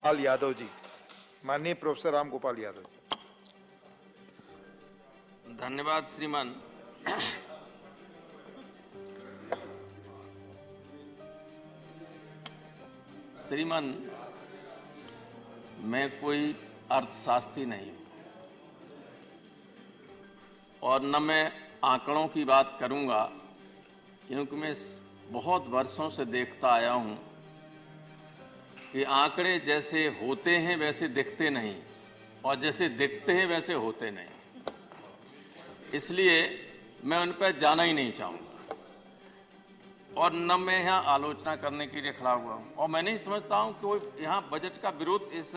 गोपाल यादव जी, माननीय प्रोफेसर राम गोपाल यादव। धन्यवाद श्रीमान। श्रीमान, मैं कोई अर्थशास्त्री नहीं हूं और न मैं आंकड़ों की बात करूंगा, क्योंकि मैं बहुत वर्षों से देखता आया हूं कि आंकड़े जैसे होते हैं वैसे दिखते नहीं और जैसे दिखते हैं वैसे होते नहीं। इसलिए मैं उन पर जाना ही नहीं चाहूंगा और न मैं यहाँ आलोचना करने के लिए खड़ा हुआ हूँ। और मैं नहीं समझता हूँ कि कोई यहाँ बजट का विरोध इस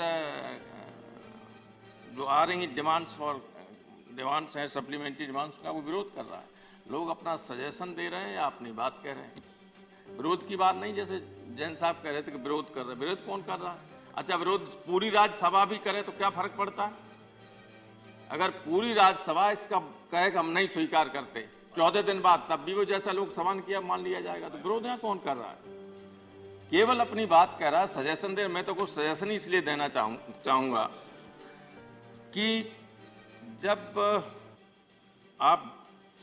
जो आ रही डिमांड्स हैं, सप्लीमेंट्री डिमांड्स का वो विरोध कर रहा है। लोग अपना सजेशन दे रहे हैं या अपनी बात कह रहे हैं। विरोध की बात नहीं, जैसे जैन साहब कह रहे थे कि विरोध कर रहे हैं। विरोध कौन कर रहा है? अच्छा, विरोध पूरी राज्यसभा भी करे तो क्या फर्क पड़ता है? अगर पूरी राज्यसभा इसका कहे कि हम नहीं स्वीकार करते 14 दिन बाद, तब भी वो जैसा लोग सवाल किया मान लिया जाएगा, तो विरोध यहाँ कौन कर रहा है? केवल अपनी बात कह रहा है, सजेशन दे। मैं तो कुछ सजेशन ही इसलिए देना चाहूंगा कि जब आप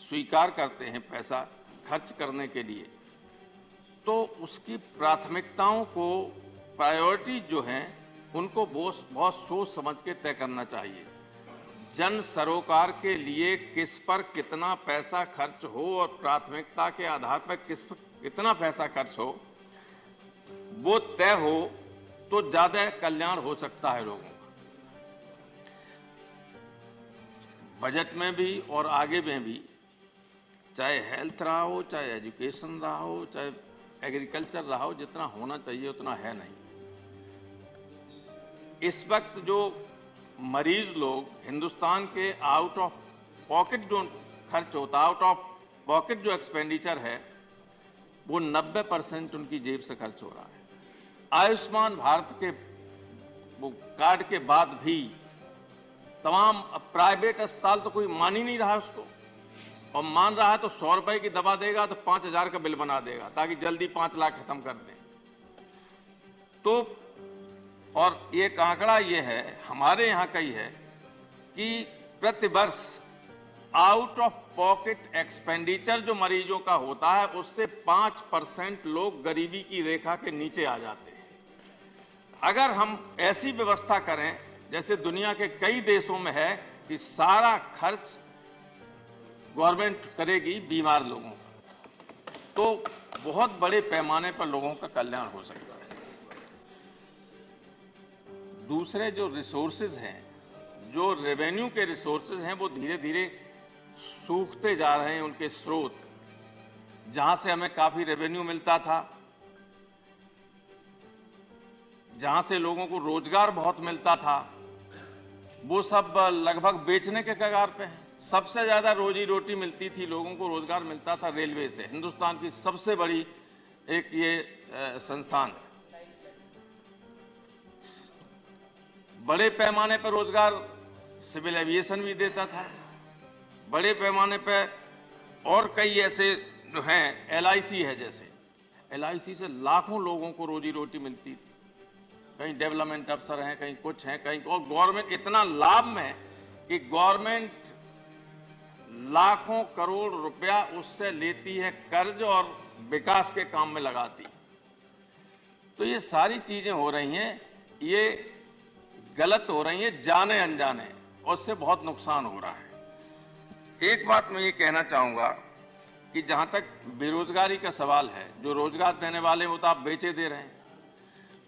स्वीकार करते हैं पैसा खर्च करने के लिए, तो उसकी प्राथमिकताओं को, प्रायोरिटी जो हैं, उनको बहुत सोच समझ के तय करना चाहिए। जन सरोकार के लिए किस पर कितना पैसा खर्च हो और प्राथमिकता के आधार पर किस पर कितना पैसा खर्च हो, वो तय हो तो ज्यादा कल्याण हो सकता है लोगों का। बजट में भी और आगे में भी, चाहे हेल्थ रहा हो, चाहे एजुकेशन रहा हो, चाहे एग्रीकल्चर रहा हो, जितना होना चाहिए उतना है नहीं। इस वक्त जो मरीज लोग हिंदुस्तान के आउट ऑफ पॉकेट जो खर्च होता है, आउट ऑफ पॉकेट जो एक्सपेंडिचर है, वो 90% उनकी जेब से खर्च हो रहा है। आयुष्मान भारत के वो कार्ड के बाद भी तमाम प्राइवेट अस्पताल तो कोई मान ही नहीं रहा उसको, और मान रहा है तो 100 रुपए की दवा देगा तो 5000 का बिल बना देगा ताकि जल्दी 5 लाख खत्म कर दे। तो और एक आंकड़ा ये है, हमारे यहाँ का ही है, कि प्रति वर्ष आउट ऑफ पॉकेट एक्सपेंडिचर जो मरीजों का होता है, उससे 5% लोग गरीबी की रेखा के नीचे आ जाते हैं। अगर हम ऐसी व्यवस्था करें जैसे दुनिया के कई देशों में है कि सारा खर्च गवर्नमेंट करेगी बीमार लोगों का, तो बहुत बड़े पैमाने पर लोगों का कल्याण हो सकता है। दूसरे जो रिसोर्सेज हैं, जो रेवेन्यू के रिसोर्सेज हैं, वो धीरे धीरे सूखते जा रहे हैं। उनके स्रोत, जहां से हमें काफी रेवेन्यू मिलता था, जहां से लोगों को रोजगार बहुत मिलता था, वो सब लगभग बेचने के कगार पे है। सबसे ज्यादा रोजी रोटी मिलती थी, लोगों को रोजगार मिलता था रेलवे से। हिंदुस्तान की सबसे बड़ी एक ये संस्थान है। बड़े पैमाने पर रोजगार सिविल एविएशन भी देता था, बड़े पैमाने पर और कई ऐसे जो हैं, LIC है, जैसे LIC से लाखों लोगों को रोजी रोटी मिलती थी। कहीं डेवलपमेंट अफसर हैं, कहीं कुछ हैं, कहीं, और गवर्नमेंट इतना लाभ में कि गवर्नमेंट लाखों करोड़ रुपया उससे लेती है कर्ज और विकास के काम में लगाती। तो ये सारी चीजें हो रही हैं, ये गलत हो रही हैं जाने अनजाने, और उससे बहुत नुकसान हो रहा है। एक बात मैं ये कहना चाहूंगा कि जहां तक बेरोजगारी का सवाल है, जो रोजगार देने वाले वो तो आप बेचे दे रहे हैं,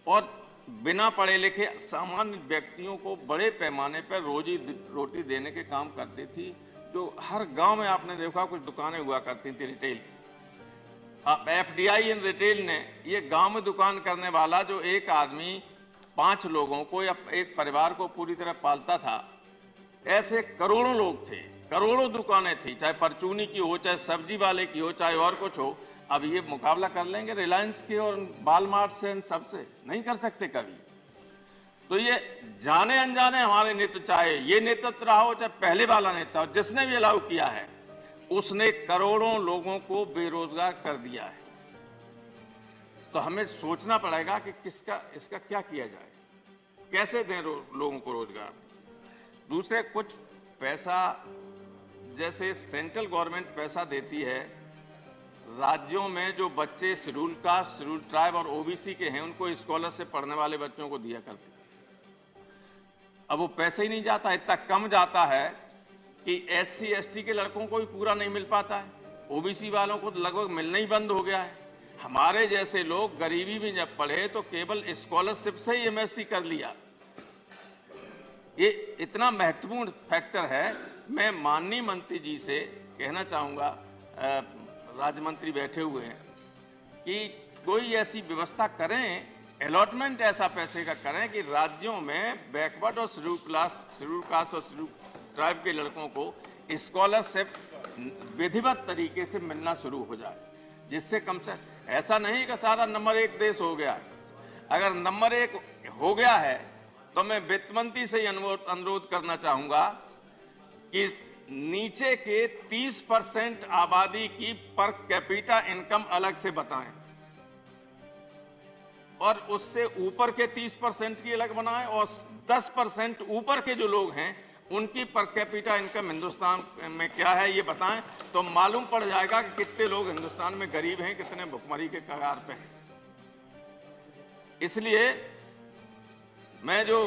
और बिना पढ़े लिखे सामान्य व्यक्तियों को बड़े पैमाने पर रोजी रोटी देने के काम करती थी। जो हर गांव में आपने देखा कुछ दुकानें हुआ करती थी रिटेल। FDI इन रिटेल ने, ये गांव में दुकान करने वाला जो एक आदमी 5 लोगों को या एक परिवार को पूरी तरह पालता था, ऐसे करोड़ों लोग थे, करोड़ों दुकानें थी, चाहे परचूनी की हो, चाहे सब्जी वाले की हो, चाहे और कुछ हो। अब ये मुकाबला कर लेंगे रिलायंस के और वालमार्ट से, इन सबसे नहीं कर सकते कभी। तो ये जाने अनजाने हमारे नेतृत्व, चाहे ये नेतृत्व रहा हो, चाहे पहले वाला नेता हो, जिसने भी अलाउ किया है, उसने करोड़ों लोगों को बेरोजगार कर दिया है। तो हमें सोचना पड़ेगा कि इसका क्या किया जाए। कैसे दें लोगों को रोजगार। दूसरे, कुछ पैसा जैसे सेंट्रल गवर्नमेंट पैसा देती है, राज्यों में जो बच्चे शेड्यूल कास्ट, शेड्यूल ट्राइब और ओबीसी के हैं उनको स्कॉलरशिप पढ़ने वाले बच्चों को दिया करती। अब वो पैसे ही नहीं जाता, इतना कम जाता है कि एससी एसटी के लड़कों को भी पूरा नहीं मिल पाता है, ओबीसी वालों को तो लगभग मिलना ही बंद हो गया है। हमारे जैसे लोग गरीबी में जब पढ़े तो केवल स्कॉलरशिप से ही एमएससी कर लिया। ये इतना महत्वपूर्ण फैक्टर है। मैं माननीय मंत्री जी से कहना चाहूंगा, राज्य मंत्री बैठे हुए हैं, कि कोई ऐसी व्यवस्था करें, अलॉटमेंट ऐसा पैसे का करें कि राज्यों में बैकवर्ड और शेड्यूल कास्ट और शेड्यूल ट्राइब के लड़कों को स्कॉलरशिप विधिवत तरीके से मिलना शुरू हो जाए, जिससे कम से ऐसा नहीं कि सारा नंबर 1 देश हो गया। अगर नंबर 1 हो गया है तो मैं वित्त मंत्री से अनुरोध करना चाहूंगा कि नीचे के 30% आबादी की पर कैपिटा इनकम अलग से बताएं और उससे ऊपर के 30% की अलग बनाएं, और 10% ऊपर के जो लोग हैं उनकी पर कैपिटा इनकम हिंदुस्तान में क्या है ये बताएं, तो मालूम पड़ जाएगा कि कितने लोग हिंदुस्तान में गरीब हैं, कितने भुखमरी के कगार पे हैं। इसलिए मैं जो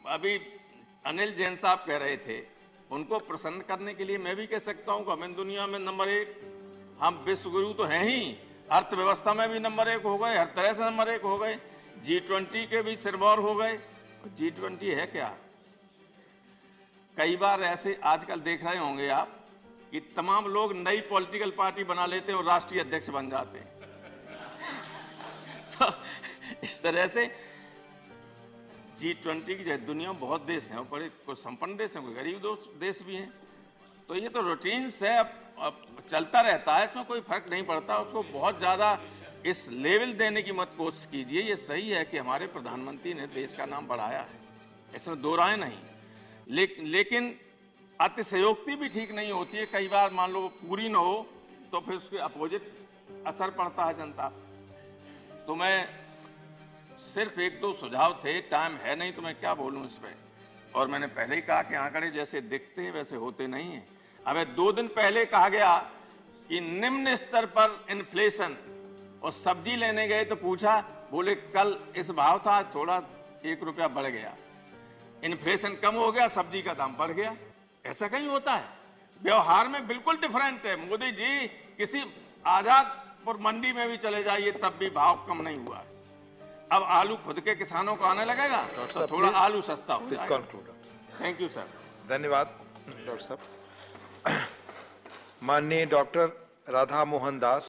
अभी अनिल जैन साहब कह रहे थे उनको प्रसन्न करने के लिए मैं भी कह सकता हूं कि हम दुनिया में नंबर 1, हम विश्व गुरु तो हैं ही, अर्थव्यवस्था में भी नंबर 1 हो गए, हर तरह से नंबर 1 हो गए, G20 के भी सिरमौर हो गए। G20 है क्या? कई बार ऐसे आजकल देख रहे होंगे आप कि तमाम लोग नई पॉलिटिकल पार्टी बना लेते हैं और राष्ट्रीय अध्यक्ष बन जाते हैं। तो इस तरह से G20 की जो दुनिया में बहुत देश हैं, बड़े कुछ संपन्न देश हैं, कोई गरीब देश भी हैं। तो ये तो रूटीन्स है, अब चलता रहता है, इसमें कोई फर्क नहीं पड़ता। उसको बहुत ज्यादा इस लेवल देने की मत कोशिश कीजिए। ये सही है कि हमारे प्रधानमंत्री ने देश का नाम बढ़ाया है, इसमें दो राय नहीं, लेकिन अतिशयोक्ति भी ठीक नहीं होती है। कई बार मान लो पूरी न हो तो फिर उसके अपोजिट असर पड़ता है जनता। तो मैं सिर्फ 1-2 सुझाव थे, टाइम है नहीं तो मैं क्या बोलूं इस पे। और मैंने पहले ही कहा कि आंकड़े जैसे दिखते हैं वैसे होते नहीं हैं। अब 2 दिन पहले कहा गया कि निम्न स्तर पर इन्फ्लेशन, और सब्जी लेने गए तो पूछा, बोले कल इस भाव था, थोड़ा 1 रुपया बढ़ गया। इन्फ्लेशन कम हो गया, सब्जी का दाम बढ़ गया। ऐसा कहीं होता है? व्यवहार में बिल्कुल डिफरेंट है। मोदी जी किसी आजादपुर मंडी में भी चले जाइए तब भी भाव कम नहीं हुआ। अब आलू खुद के किसानों को आने लगेगा तो थोड़ा आलू सस्ता हो जाएगा। Thank you sir. धन्यवाद डॉक्टर साहब। माननीय डॉक्टर राधा मोहन दास,